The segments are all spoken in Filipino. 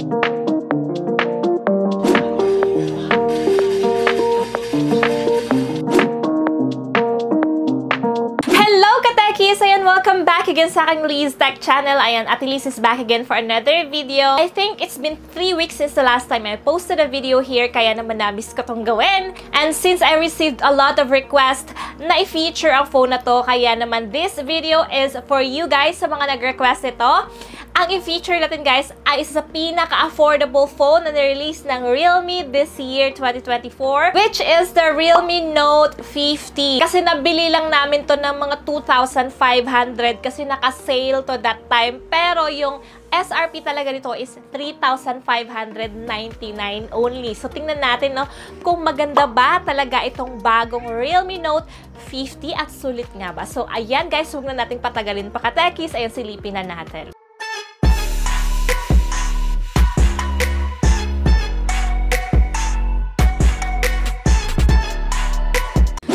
So ayan, welcome back again sa aking Liz Tech channel. Ayan, Ate Liz is back again for another video. I think it's been 3 weeks since the last time I posted a video here, kaya naman na-miss ko tong gawin. And since I received a lot of requests na i-feature ang phone na to, kaya naman this video is for you guys sa mga nag-request ito. Ang i-feature natin guys ay isa sa pinaka-affordable phone na na-release ng Realme this year, 2024, which is the Realme Note 50. Kasi nabili lang namin to ng mga 2,500 kasi naka-sale to that time. Pero yung SRP talaga nito is 3,599 only. So, tingnan natin no, kung maganda ba talaga itong bagong Realme Note 50 at sulit nga ba. So, ayan guys, huwag na nating patagalin pa katekis. Ayan, silipin na natin.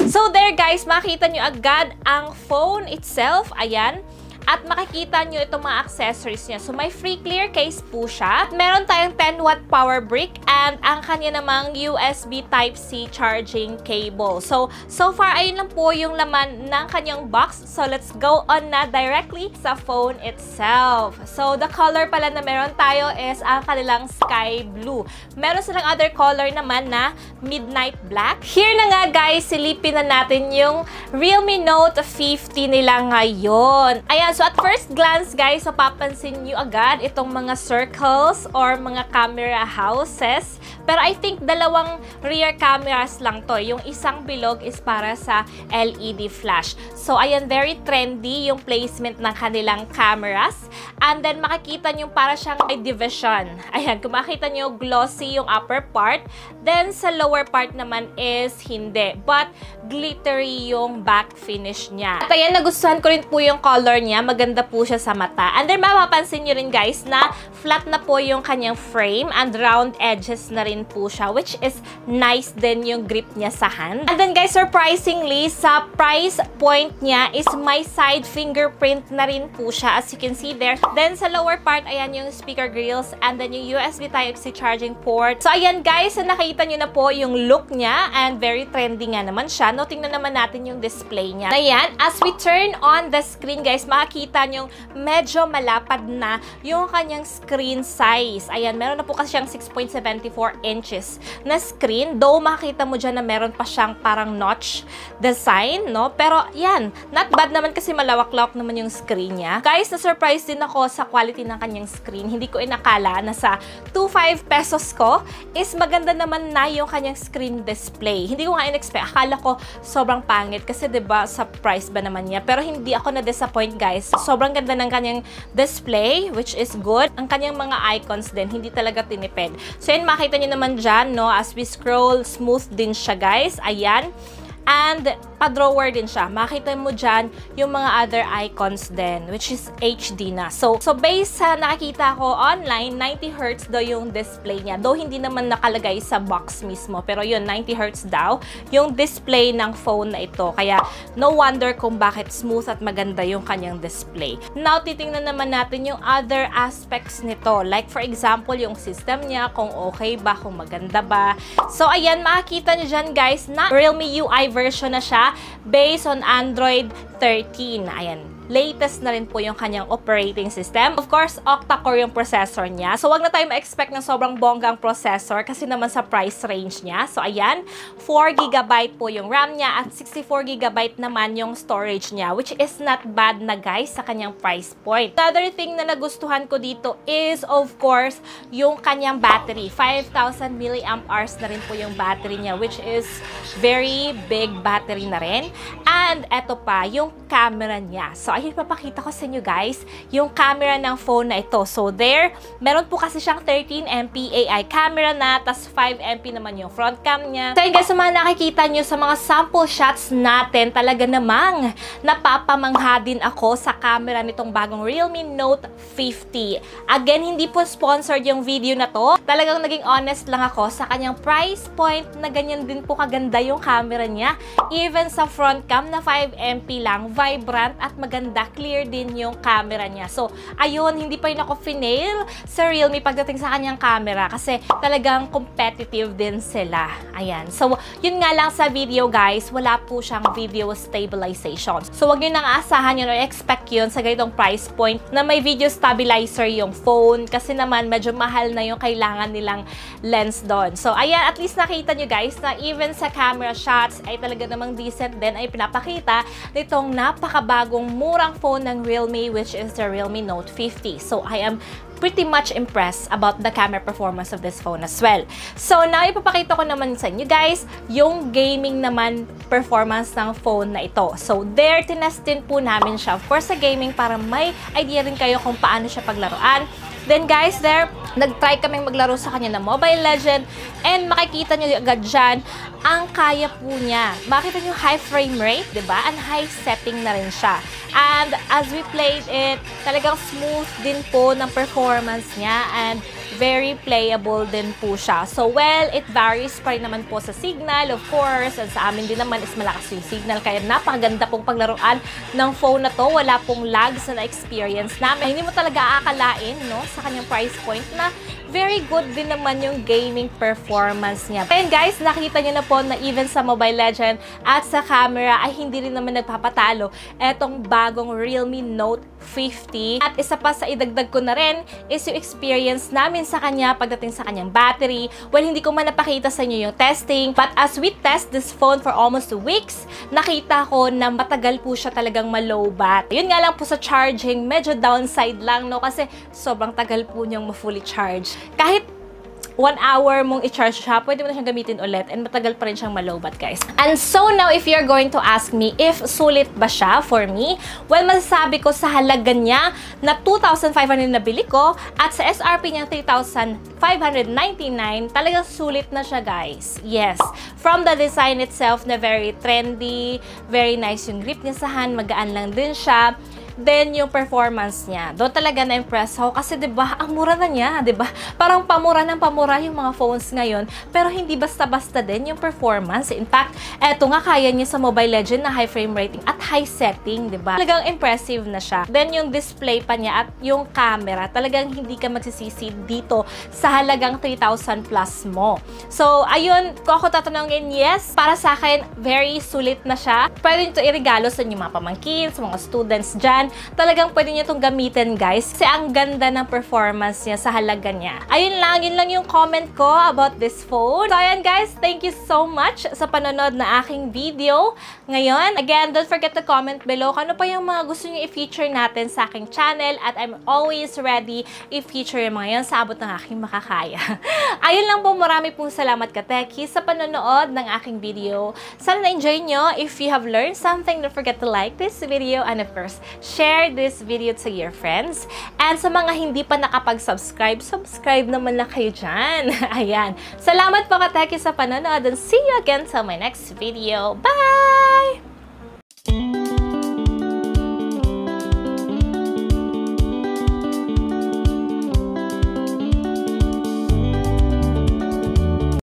So there guys, makikita nyo agad ang phone itself. Ayan. At makikita nyo itong mga accessories niya. So, may free clear case po siya. At meron tayong 10-watt power brick and ang kanya namang USB Type-C charging cable. So far, ayun lang po yung laman ng kanyang box. So, let's go on na directly sa phone itself. So, the color pala na meron tayo is ang kanilang sky blue. Meron silang other color naman na midnight black. Here na nga guys, silipin na natin yung Realme Note 50 nila ngayon. Ayan. So, at first glance, guys, mapapansin nyo agad itong mga circles or mga camera houses. Pero I think dalawang rear cameras lang to. Yung isang bilog is para sa LED flash. So, ayan, very trendy yung placement ng kanilang cameras. And then, makikita nyo para siyang may division. Ayan, kung makita nyo, glossy yung upper part. Then, sa lower part naman is hindi. But, glittery yung back finish niya. At ayan, nagustuhan ko rin po yung color niya. Maganda po siya sa mata. And then, mapapansin nyo rin guys na flat na po yung kanyang frame and round edges na rin po siya, which is nice din yung grip niya sa hand. And then guys, surprisingly, sa price point niya is may side fingerprint na rin po siya, as you can see there. Then, sa lower part, ayan yung speaker grills and then yung USB Type-C charging port. So, ayan guys, nakita nyo na po yung look niya and very trendy nga naman siya. No, tingnan naman natin yung display niya. Ayan, as we turn on the screen guys, makikita nyo medyo malapad na yung kanyang screen size. Ayan, meron na po kasi siyang 6.74 inches na screen. Though, makikita mo dyan na meron pa siyang parang notch design, no? Pero, yan, not bad naman kasi malawak-lawak naman yung screen niya. Guys, na-surprise din ako sa quality ng kanyang screen. Hindi ko inakala na sa 2,500 pesos ko is maganda naman na yung kanyang screen display. Hindi ko nga in-expect. Akala ko sobrang pangit kasi 'di ba sa price ba naman niya. Pero hindi ako na-disappoint guys. Sobrang ganda ng kanyang display, which is good. Ang kanyang mga icons din, hindi talaga tinipid. So yun, makita niyo naman dyan, no? As we scroll, smooth din siya guys. Ayan. And, pa-drawer din siya. Makita mo dyan yung mga other icons din, which is HD na. So based sa nakikita ko online, 90Hz daw yung display niya. Though, hindi naman nakalagay sa box mismo. Pero yun, 90Hz daw yung display ng phone na ito. Kaya, no wonder kung bakit smooth at maganda yung kanyang display. Now, titingnan naman natin yung other aspects nito. Like, for example, yung system niya, kung okay ba, kung maganda ba. So, ayan, makikita niyo dyan, guys, na Realme UI version na siya based on Android 13. Ayan. Latest na rin po yung kanyang operating system. Of course, octa-core yung processor niya. So, wag na tayo ma-expect ng sobrang bonggang processor kasi naman sa price range niya. So, ayan, 4GB po yung RAM niya at 64GB naman yung storage niya, which is not bad na guys sa kanyang price point. The other thing na nagustuhan ko dito is, of course, yung kanyang battery. 5,000 mAh na rin po yung battery niya, which is very big battery na rin. And, eto pa, yung camera niya. So, ayun, papakita ko sa inyo guys, yung camera ng phone na ito. So, there, meron po kasi siyang 13MP AI camera na, tas 5MP naman yung front cam niya. So, ayun guys, sa mga nakikita nyo sa mga sample shots natin, talaga namang napapamangha din ako sa camera nitong bagong Realme Note 50. Again, hindi po sponsored yung video na to. Talagang naging honest lang ako sa kanyang price point na ganyan din po kaganda yung camera niya. Even sa front cam na 5MP lang, vibrant at maganda maganda, clear din yung camera niya. So, ayun, hindi pa rin ako finail sa Realme pagdating sa kanyang camera kasi talagang competitive din sila. Ayan. So, yun nga lang sa video guys, wala po siyang video stabilization. So, wag nyo nang aasahan yun or expect yun sa ganitong price point na may video stabilizer yung phone kasi naman medyo mahal na yung kailangan nilang lens doon. So, ayan, at least nakita nyo guys na even sa camera shots ay talaga namang decent din ay pinapakita nitong napakabagong murang phone ng Realme, which is the Realme Note 50. So, I am pretty much impressed about the camera performance of this phone as well. So, now ipapakita ko naman sa inyo guys yung gaming naman performance ng phone na ito. So, there, tinest din po namin siya for sa gaming para may idea rin kayo kung paano siya paglaruan. Then guys, there, nag-try kaming maglaro sa kanya ng Mobile Legends and makikita nyo agad dyan ang kaya po niya. Makita nyo high frame rate, diba? And high setting na rin siya. And as we played it, talagang smooth din po ng performance niya and very playable din po siya. So, well, it varies pa rin naman po sa signal, of course. And sa amin din naman is malakas yung signal. Kaya napakaganda pong paglaruan ng phone na to. Wala pong lags na experience namin. Hindi mo talaga aakalain, no, sa kanyang price point na very good din naman yung gaming performance niya. And guys, nakita niyo na po na even sa Mobile Legends at sa camera ay hindi rin naman nagpapatalo etong bagong Realme Note 50. At isa pa sa idagdag ko na rin is yung experience namin sa kanya pagdating sa kanyang battery. Well, hindi ko man napakita sa inyo yung testing, but as we test this phone for almost 2 weeks, nakita ko na matagal po siya talagang malowbat. Yun nga lang po sa charging, medyo downside lang, no? Kasi sobrang tagal po niyang ma-fully charge. Kahit 1 hour mong i-charge siya, pwede mo na siyang gamitin ulit and matagal pa rin siyang malowbat, guys. And so now, if you're going to ask me if sulit ba siya for me, well, masasabi ko sa halaga niya na 2,500 na bili ko at sa SRP niya 3,599, talagang sulit na siya, guys. Yes. From the design itself na very trendy, very nice yung grip niya sa hand, magaan lang din siya. Then, yung performance niya. Doon talaga na-impress ako kasi, diba, ang mura na niya, diba? Parang pamura ng pamura yung mga phones ngayon, pero hindi basta-basta din yung performance. In fact, eto nga, kaya niya sa Mobile Legends na high frame rating at high setting, diba? Talagang impressive na siya. Then, yung display pa niya at yung camera, talagang hindi ka magsisisi dito sa halagang 3,000 plus mo. So, ayun, kung ako tatanungin, yes, para sa akin, very sulit na siya. Pwede nyo ito irigalo sa inyong mga pamangkin, sa mga students dyan. Talagang pwede niyo itong gamitin, guys, kasi ang ganda ng performance niya sa halaga niya. Ayun lang, yun lang yung comment ko about this phone. So, ayan guys, thank you so much sa panonood na aking video ngayon. Again, don't forget to comment below kung ano pa yung mga gusto niyo i-feature natin sa aking channel at I'm always ready i-feature yung mga yan sa abot ng aking makakaya. Ayun lang po, marami pong salamat ka-Techie sa panonood ng aking video. Sana na-enjoy nyo. If you have learned something, don't forget to like this video and of course, share this video to your friends. And sa mga hindi pa nakapag-subscribe, subscribe naman na kayo dyan. Ayan. Salamat po ka-Techie sa panonood and see you again sa my next video. Bye!